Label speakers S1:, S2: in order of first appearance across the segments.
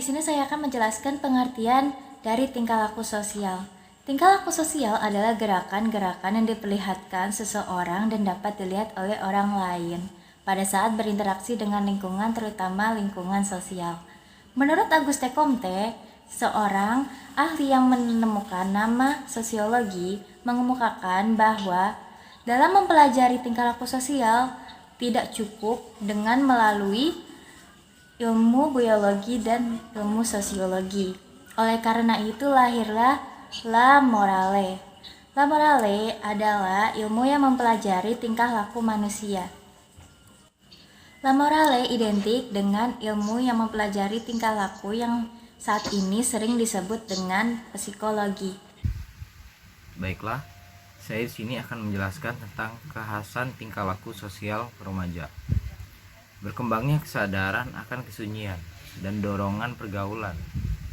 S1: di sini saya akan menjelaskan pengertian dari tingkah laku sosial. Tingkah laku sosial adalah gerakan-gerakan yang diperlihatkan seseorang dan dapat dilihat oleh orang lain pada saat berinteraksi dengan lingkungan, terutama lingkungan sosial. Menurut Auguste Comte, seorang ahli yang menemukan nama sosiologi, mengemukakan bahwa dalam mempelajari tingkah laku sosial tidak cukup dengan melalui ilmu biologi dan ilmu sosiologi. Oleh karena itu lahirlah La Morale. La Morale adalah ilmu yang mempelajari tingkah laku manusia. La Morale identik dengan ilmu yang mempelajari tingkah laku yang saat ini sering disebut dengan psikologi.
S2: Baiklah, saya di sini akan menjelaskan tentang kekhasan tingkah laku sosial remaja. Berkembangnya kesadaran akan kesunyian dan dorongan pergaulan.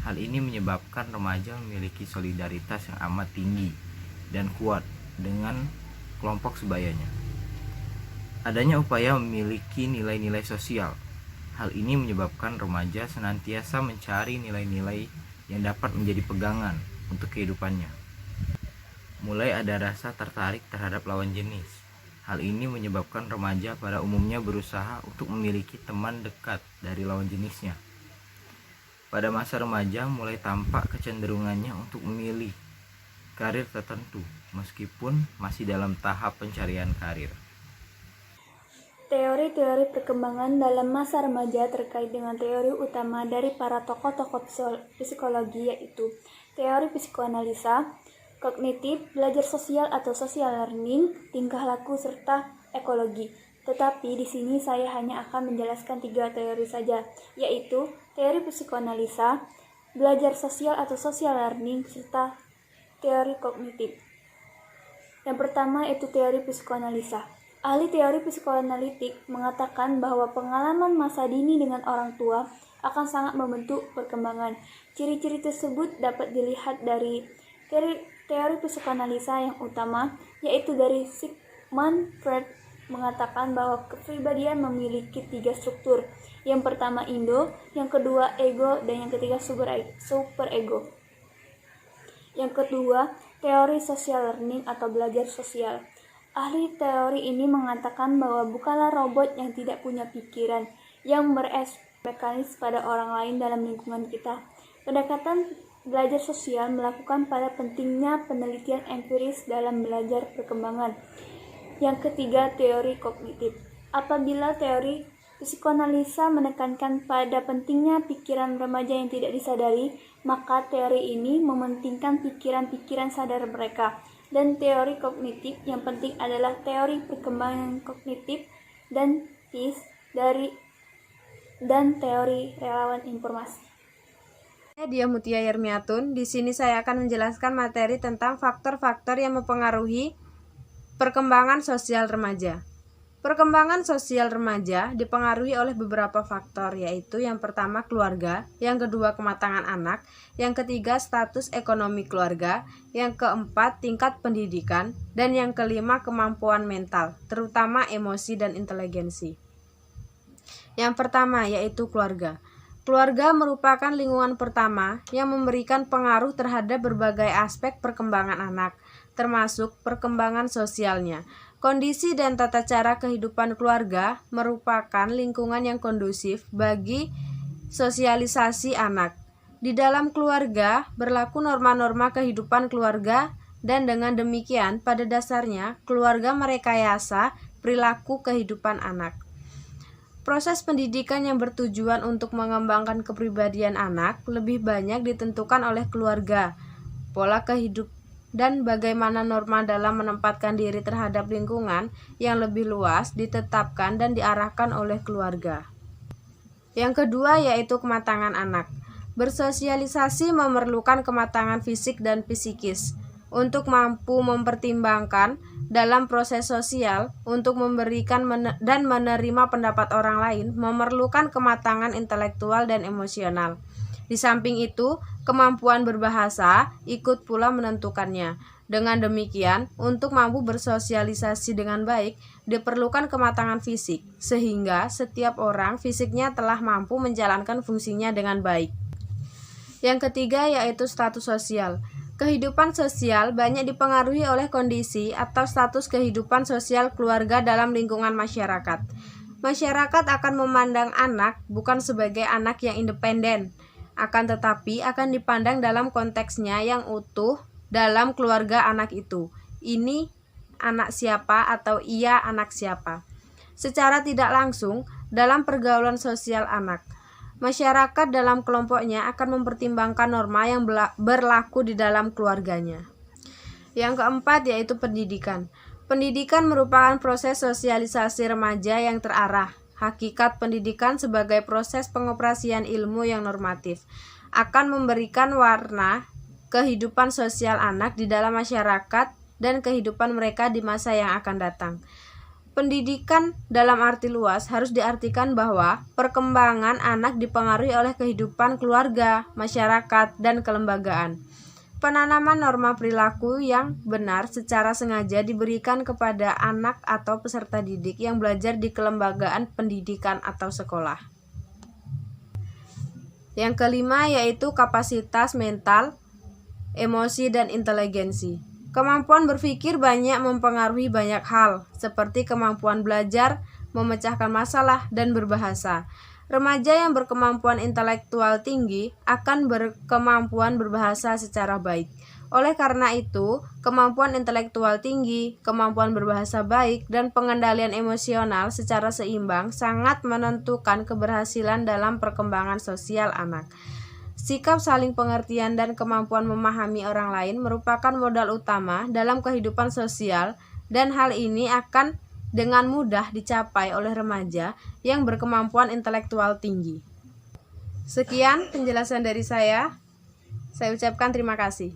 S2: Hal ini menyebabkan remaja memiliki solidaritas yang amat tinggi dan kuat dengan kelompok sebayanya. Adanya upaya memiliki nilai-nilai sosial. Hal ini menyebabkan remaja senantiasa mencari nilai-nilai yang dapat menjadi pegangan untuk kehidupannya. Mulai ada rasa tertarik terhadap lawan jenis. Hal ini menyebabkan remaja pada umumnya berusaha untuk memiliki teman dekat dari lawan jenisnya. Pada masa remaja mulai tampak kecenderungannya untuk memilih karir tertentu meskipun masih dalam tahap pencarian karir.
S3: Teori-teori perkembangan dalam masa remaja terkait dengan teori utama dari para tokoh-tokoh psikologi yaitu teori psikoanalisa, kognitif, belajar sosial atau social learning, tingkah laku, serta ekologi. Tetapi di sini saya hanya akan menjelaskan 3 teori saja, yaitu teori psikoanalisa, belajar sosial atau social learning, serta teori kognitif. Yang pertama yaitu teori psikoanalisa. Ahli teori psikoanalitik mengatakan bahwa pengalaman masa dini dengan orang tua akan sangat membentuk perkembangan. Ciri-ciri tersebut dapat dilihat dari teori psikoanalisa yang utama, yaitu dari Sigmund Freud mengatakan bahwa kepribadian memiliki 3 struktur. Yang pertama indo, yang kedua ego, dan yang ketiga superego. Yang kedua, teori social learning atau belajar sosial. Ahli teori ini mengatakan bahwa bukanlah robot yang tidak punya pikiran yang mekanis pada orang lain dalam lingkungan kita. Pendekatan belajar sosial melakukan pada pentingnya penelitian empiris dalam belajar perkembangan. Yang ketiga, teori kognitif. Apabila teori psikoanalisa menekankan pada pentingnya pikiran remaja yang tidak disadari, maka teori ini mementingkan pikiran-pikiran sadar mereka. Dan teori kognitif yang penting adalah teori perkembangan kognitif dan TIS dan teori relawan informasi.
S4: Saya Dia Mutia Yermiatun. Di sini saya akan menjelaskan materi tentang faktor-faktor yang mempengaruhi perkembangan sosial remaja. Perkembangan sosial remaja dipengaruhi oleh beberapa faktor, yaitu yang pertama keluarga, yang kedua kematangan anak, yang ketiga status ekonomi keluarga, yang keempat tingkat pendidikan, dan yang kelima kemampuan mental, terutama emosi dan inteligensi. Yang pertama yaitu keluarga. Keluarga merupakan lingkungan pertama yang memberikan pengaruh terhadap berbagai aspek perkembangan anak, termasuk perkembangan sosialnya. Kondisi dan tata cara kehidupan keluarga merupakan lingkungan yang kondusif bagi sosialisasi anak. Di dalam keluarga berlaku norma-norma kehidupan keluarga dan dengan demikian pada dasarnya keluarga merekayasa perilaku kehidupan anak. Proses pendidikan yang bertujuan untuk mengembangkan kepribadian anak lebih banyak ditentukan oleh keluarga. Pola kehidupan dan bagaimana norma dalam menempatkan diri terhadap lingkungan yang lebih luas ditetapkan dan diarahkan oleh keluarga. Yang kedua yaitu kematangan anak. Bersosialisasi memerlukan kematangan fisik dan psikis untuk mampu mempertimbangkan dalam proses sosial, untuk memberikan dan menerima pendapat orang lain memerlukan kematangan intelektual dan emosional. Di samping itu, kemampuan berbahasa ikut pula menentukannya. Dengan demikian, untuk mampu bersosialisasi dengan baik, diperlukan kematangan fisik, sehingga setiap orang fisiknya telah mampu menjalankan fungsinya dengan baik. Yang ketiga yaitu status sosial. Kehidupan sosial banyak dipengaruhi oleh kondisi atau status kehidupan sosial keluarga dalam lingkungan masyarakat. Masyarakat akan memandang anak bukan sebagai anak yang independen, akan tetapi akan dipandang dalam konteksnya yang utuh dalam keluarga anak itu. Ini anak siapa atau ia anak siapa. Secara tidak langsung, dalam pergaulan sosial anak, masyarakat dalam kelompoknya akan mempertimbangkan norma yang berlaku di dalam keluarganya. Yang keempat yaitu pendidikan. Pendidikan merupakan proses sosialisasi remaja yang terarah. Hakikat pendidikan sebagai proses pengoperasian ilmu yang normatif akan memberikan warna kehidupan sosial anak di dalam masyarakat dan kehidupan mereka di masa yang akan datang. Pendidikan dalam arti luas harus diartikan bahwa perkembangan anak dipengaruhi oleh kehidupan keluarga, masyarakat, dan kelembagaan. Penanaman norma perilaku yang benar secara sengaja diberikan kepada anak atau peserta didik yang belajar di kelembagaan pendidikan atau sekolah. Yang kelima yaitu kapasitas mental, emosi, dan inteligensi. Kemampuan berpikir banyak mempengaruhi banyak hal, seperti kemampuan belajar, memecahkan masalah, dan berbahasa. Remaja yang berkemampuan intelektual tinggi akan berkemampuan berbahasa secara baik. Oleh karena itu, kemampuan intelektual tinggi, kemampuan berbahasa baik, dan pengendalian emosional secara seimbang sangat menentukan keberhasilan dalam perkembangan sosial anak. Sikap saling pengertian dan kemampuan memahami orang lain merupakan modal utama dalam kehidupan sosial, dan hal ini akan dengan mudah dicapai oleh remaja yang berkemampuan intelektual tinggi. Sekian penjelasan dari saya. Saya ucapkan terima kasih.